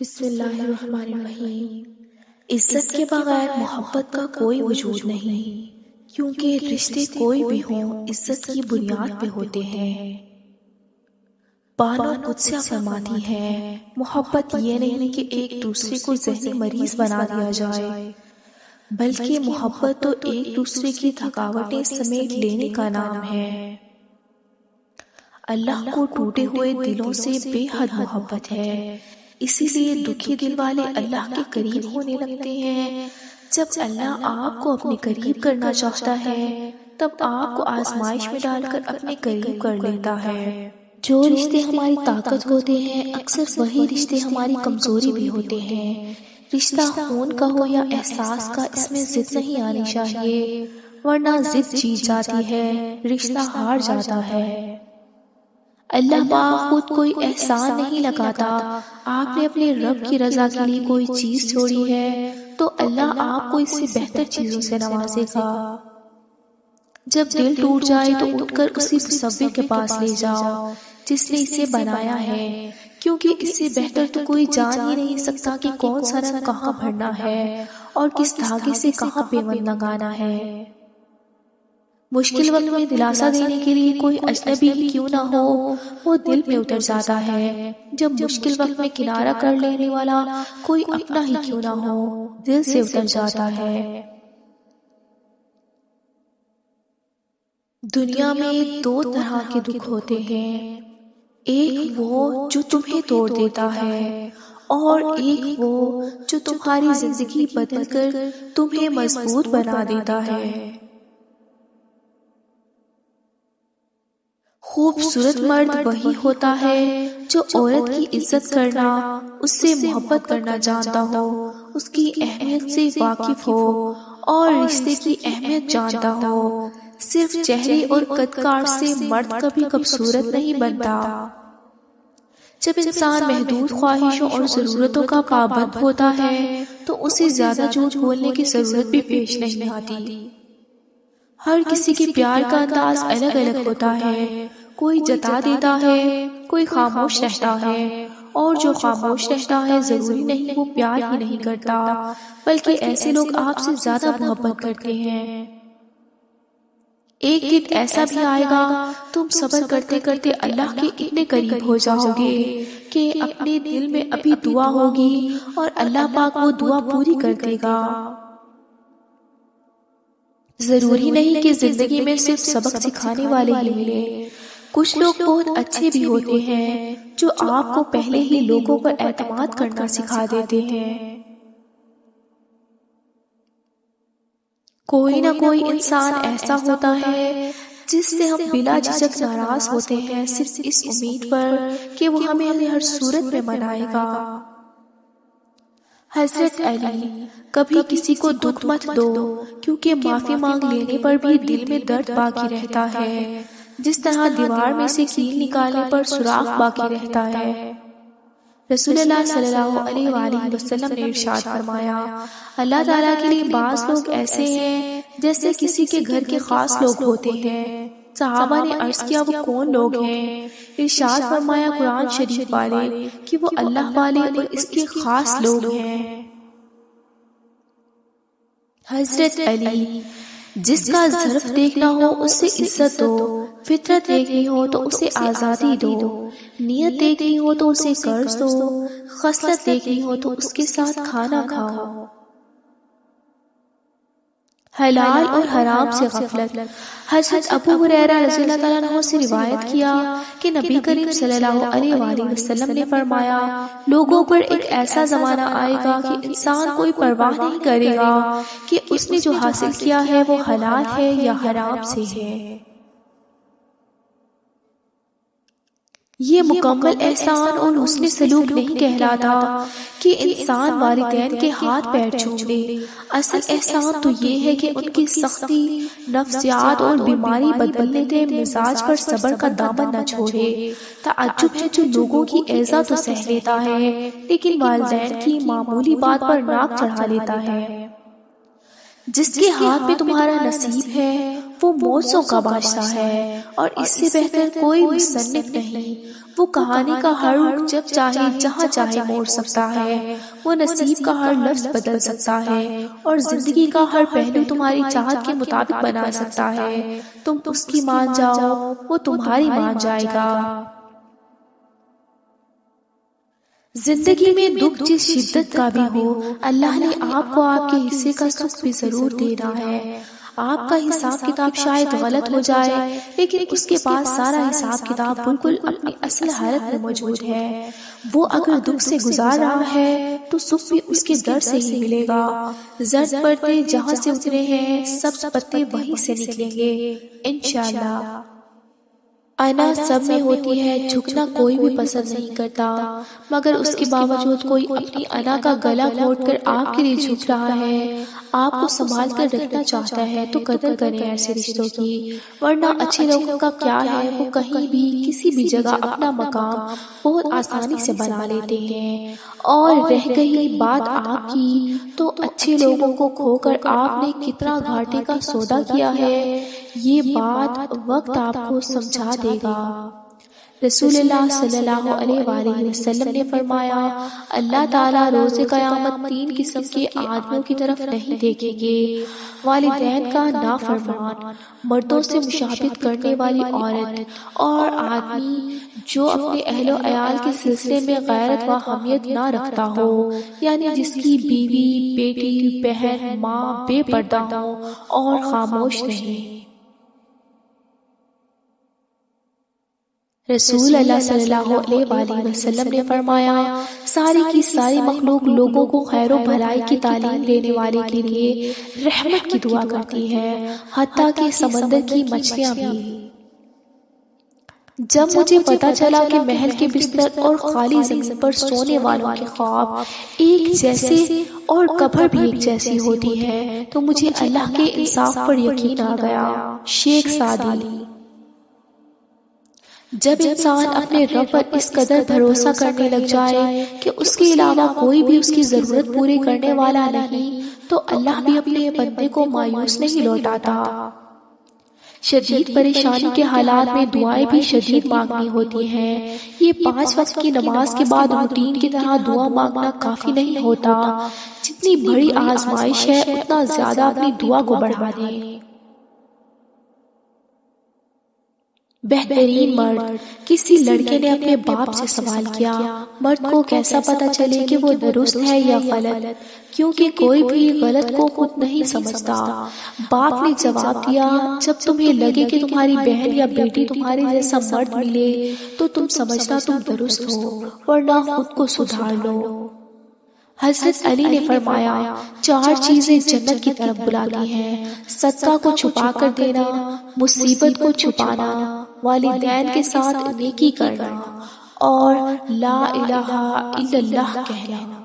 بسم اللہ الرحمن الرحیم۔ عزت کے بغیر محبت کا کوئی وجود نہیں، کیونکہ رشتے کوئی بھی ہوں عزت کی بنیاد پہ ہوتے ہیں۔ بانو قدسیہ فرماتی ہے، محبت یہ نہیں کہ ایک دوسرے کو ذہنی مریض بنا دیا جائے، بلکہ محبت تو ایک دوسرے کی تھکاوٹیں سمیٹ لینے کا نام ہے۔ اللہ کو ٹوٹے ہوئے دلوں سے بے حد محبت ہے، اسی لیے دکھی دل والے اللہ کے قریب ہونے لگتے ہیں۔ جب اللہ آپ کو اپنے قریب کرنا چاہتا ہے، تب آپ کو آزمائش میں ڈال کر اپنے قریب کر لیتا ہے۔ جو رشتے ہماری طاقت ہوتے ہیں، اکثر وہی رشتے ہماری کمزوری بھی ہوتے ہیں۔ رشتہ خون کا ہو یا احساس کا، اس میں ضد نہیں آنی چاہیے، ورنہ ضد جیت جاتی ہے، رشتہ ہار جاتا ہے۔ اللہ پاک خود کوئی احسان نہیں لگاتا۔ آپ نے اپنے رب کی رضا کے لیے کوئی چیز چھوڑی ہے تو اللہ آپ کو اس سے بہتر چیزوں سے نوازے گا۔ جب دل ٹوٹ جائے تو اٹھ کر اسی مصور کے پاس لے جاؤ جس نے اسے بنایا ہے، کیونکہ اس سے بہتر تو کوئی جان ہی نہیں سکتا کہ کون سا رنگ کہاں بھرنا ہے اور کس دھاگے سے کہاں پیوند لگانا ہے۔ مشکل وقت میں دلاسا دینے کے لیے کوئی اجنبی ہی کیوں نہ ہو، وہ دل پہ اتر جاتا ہے۔ جب مشکل وقت میں کنارہ کر لینے والا کوئی اپنا ہی کیوں نہ ہو، دل سے اتر جاتا ہے۔ دنیا میں دو طرح کے دکھ ہوتے ہیں، ایک وہ جو تمہیں توڑ دیتا ہے، اور ایک وہ جو تمہاری زندگی بدل کر تمہیں مضبوط بنا دیتا ہے۔ خوبصورت مرد وہی ہوتا ہے جو عورت کی عزت کرنا، اس سے محبت کرنا جانتا ہو، اس کی اہمیت سے واقف ہو اور رشتے کی اہمیت جانتا ہو۔ صرف چہرے اور قد کاٹ سے مرد کبھی خوبصورت نہیں بنتا۔ جب انسان محدود خواہشوں اور ضرورتوں کا پابند ہوتا ہے تو اسے زیادہ جھوٹ بولنے کی ضرورت بھی پیش نہیں آتی۔ ہر کسی کے پیار کا انداز الگ الگ ہوتا ہے، کوئی جتا دیتا ہے، کوئی خاموش رہتا ہے، اور جو خاموش رہتا ہے ضروری نہیں وہ پیار ہی نہیں کرتا، بلکہ ایسے لوگ آپ سے زیادہ محبت کرتے ہیں۔ ایک دن ایسا بھی آئے گا تم صبر کرتے کرتے اللہ کے اتنے قریب ہو جاؤ گے کہ اپنے دل میں ابھی دعا ہوگی اور اللہ پاک وہ دعا پوری کر دے گا۔ ضروری نہیں کہ زندگی میں صرف سبق سکھانے والے ہی ملیں، کچھ لوگ بہت اچھے بھی ہوتے ہیں جو آپ کو پہلے ہی لوگوں پر اعتماد کرنا سکھا دیتے ہیں۔ کوئی نہ کوئی انسان ایسا ہوتا ہے جس سے ہم بلا جھجک ناراض ہوتے ہیں، صرف اس امید پر کہ وہ ہمیں ہر صورت میں منائے گا۔ حضرت علی، کبھی کسی کو دکھ مت دو، کیونکہ معافی مانگ لینے پر بھی دل میں درد باقی رہتا ہے، جس طرح دیوار میں سے کیل نکالنے پر سوراخ باقی رہتا ہے۔ رسول اللہ صلی اللہ علیہ وآلہ وسلم نے ارشاد فرمایا، اللہ تعالیٰ کے لیے بعض لوگ ایسے ہیں جیسے کسی کے گھر کے خاص لوگ ہوتے ہیں۔ صحابہ نے عرض کیا وہ کون لوگ ہیں؟ ارشاد فرمایا قرآن شریف والے کہ وہ اللہ والے اور اس کے خاص لوگ ہیں۔ حضرت علی، جس کا ظرف دیکھنا ہو اس سے عزت دو، فطرت دیکھنی ہو تو اسے آزادی دو، نیت دیکھنی ہو تو اسے قرض دو، خصلت دیکھنی ہو تو اس کے ساتھ کھانا کھاؤ۔ حلال اور حرام سے غفلت۔ حضرت ابو ہریرہ رضی اللہ تعالیٰ عنہ سے روایت کیا کہ نبی کریم صلی اللہ علیہ وآلہ وسلم نے فرمایا، لوگوں پر ایک ایسا زمانہ آئے گا کہ انسان کوئی پرواہ نہیں کرے گا کہ اس نے جو حاصل کیا ہے وہ حلال ہے یا حرام سے ہے۔ یہ مکمل احسان اور حسن سلوک نہیں کہلاتا کہ انسان والدین کے ہاتھ پیر چھو لے، اصل احسان تو یہ ہے کہ ان کی سختی، نفسیات اور بیماری بدلنے مزاج پر صبر کا دامن نہ چھوڑے۔ تعجب ہے جو لوگوں کی ایذا تو سہ لیتا ہے لیکن والدین کی معمولی بات پر ناک چڑھا لیتا ہے۔ جس کے ہاتھ میں تمہارا نصیب ہے وہ موزوں کا بادشاہ ہے، اور اس سے بہتر کوئی مصنف نہیں۔ وہ کہانی کا ہر رخ جب چاہے جہاں چاہے موڑ سکتا ہے، وہ نصیب کا ہر لفظ بدل سکتا ہے، اور زندگی کا ہر پہلو تمہاری چاہت کے مطابق بنا سکتا ہے۔ تم اس کی مان جاؤ، وہ تمہاری مان جائے گا۔ زندگی میں دکھ جس شدت کا بھی ہو، اللہ نے آپ کو آپ کے حصے کا سکھ بھی ضرور دینا ہے۔ آپ کا حساب کتاب شاید غلط ہو جائے، لیکن اس کے پاس سارا حساب کتاب بالکل اپنی اصل حالت میں موجود ہے۔ وہ اگر دکھ سے گزار رہا ہے تو سکھ بھی اس کے در سے ہی ملے گا۔ زرد پتے جہاں سے اترے ہیں، سبز پتے وہیں سے نکلیں گے انشاءاللہ۔ انا سب میں ہوتی ہے، جھکنا کوئی بھی پسند نہیں کرتا، مگر اس کے باوجود کوئی اپنی انا کا گلا گھونٹ کر آپ کے لیے جھک رہا ہے، آپ کو سنبھال کر رکھنا چاہتا ہے، تو قدر کریں ایسے رشتوں کی، ورنہ اچھے لوگوں کا کیا ہے، وہ کہیں بھی کسی بھی جگہ اپنا مقام بہت آسانی سے بنا لیتے ہیں۔ اور رہ گئی بات آپ کی، تو اچھے لوگوں کو کھو کر آپ نے کتنا گھاٹے کا سودا کیا ہے، یہ بات وقت آپ کو سمجھا دے گا۔ رسول اللہ صلی اللہ علیہ وآلہ وسلم نے فرمایا، اللہ تعالیٰ روز قیامت 3 قسم کے آدمیوں کی طرف نہیں دیکھیں گے: والدین کا نافرمان، مردوں سے مشابہت کرنے والی عورت، اور آدمی جو اپنے اہل و عیال کے سلسلے میں غیرت و حمیت نہ رکھتا ہو، یعنی جس کی بیوی، بیٹی، بہن، ماں بے پردہ ہو اور خاموش رہے۔ رسول اللہ صلی اللہ علیہ وآلہ وسلم نے فرمایا، ساری کی ساری مخلوق لوگوں کو خیر و بھلائی کی تعلیم دینے والے کے لیے رحمت کی دعا کرتی ہے، حتیٰ کہ سمندر کی مچھلیاں بھی۔ جب مجھے پتا چلا کہ محل کے بستر اور خالی زمین پر سونے والوں کے خواب ایک جیسے اور قبر بھی ایک جیسی ہوتی ہے، تو مجھے اللہ کے انصاف پر یقین آ گیا۔ شیخ سعدی۔ جب انسان اپنے رب پر اس قدر بھروسہ کرنے لگ جائے کہ اس کے علاوہ کوئی بھی اس کی ضرورت پوری کرنے والا نہیں، تو اللہ بھی اپنے بندے کو مایوس نہیں لوٹاتا۔ شدید پریشانی کے حالات میں دعائیں بھی شدید مانگنی ہوتی ہیں۔ یہ 5 وقت کی نماز کے بعد روٹین کی طرح دعا مانگنا کافی نہیں ہوتا۔ جتنی بڑی آزمائش ہے، اتنا زیادہ اپنی دعا کو بڑھا دیں۔ بہترین مرد۔ کسی لڑکے نے اپنے باپ سے سوال کیا، مرد کو کیسا پتا چلے کہ وہ درست ہے یا غلط، کیونکہ کوئی بھی غلط کو خود نہیں سمجھتا۔ باپ نے جواب دیا، جب تمہیں لگے کہ تمہاری بہن یا بیٹی تمہارے جیسا مرد ملے تو تم سمجھنا تم درست ہو، ورنہ خود کو سدھار لو۔ حضرت علی نے فرمایا، 4 چیزیں جنت کی طرف بلاتی ہیں: صدقہ کو چھپا کر دینا، مصیبت کو چھپانا، والدین کے ساتھ نیکی کرنا، اور لا الہ الا اللہ کہنا۔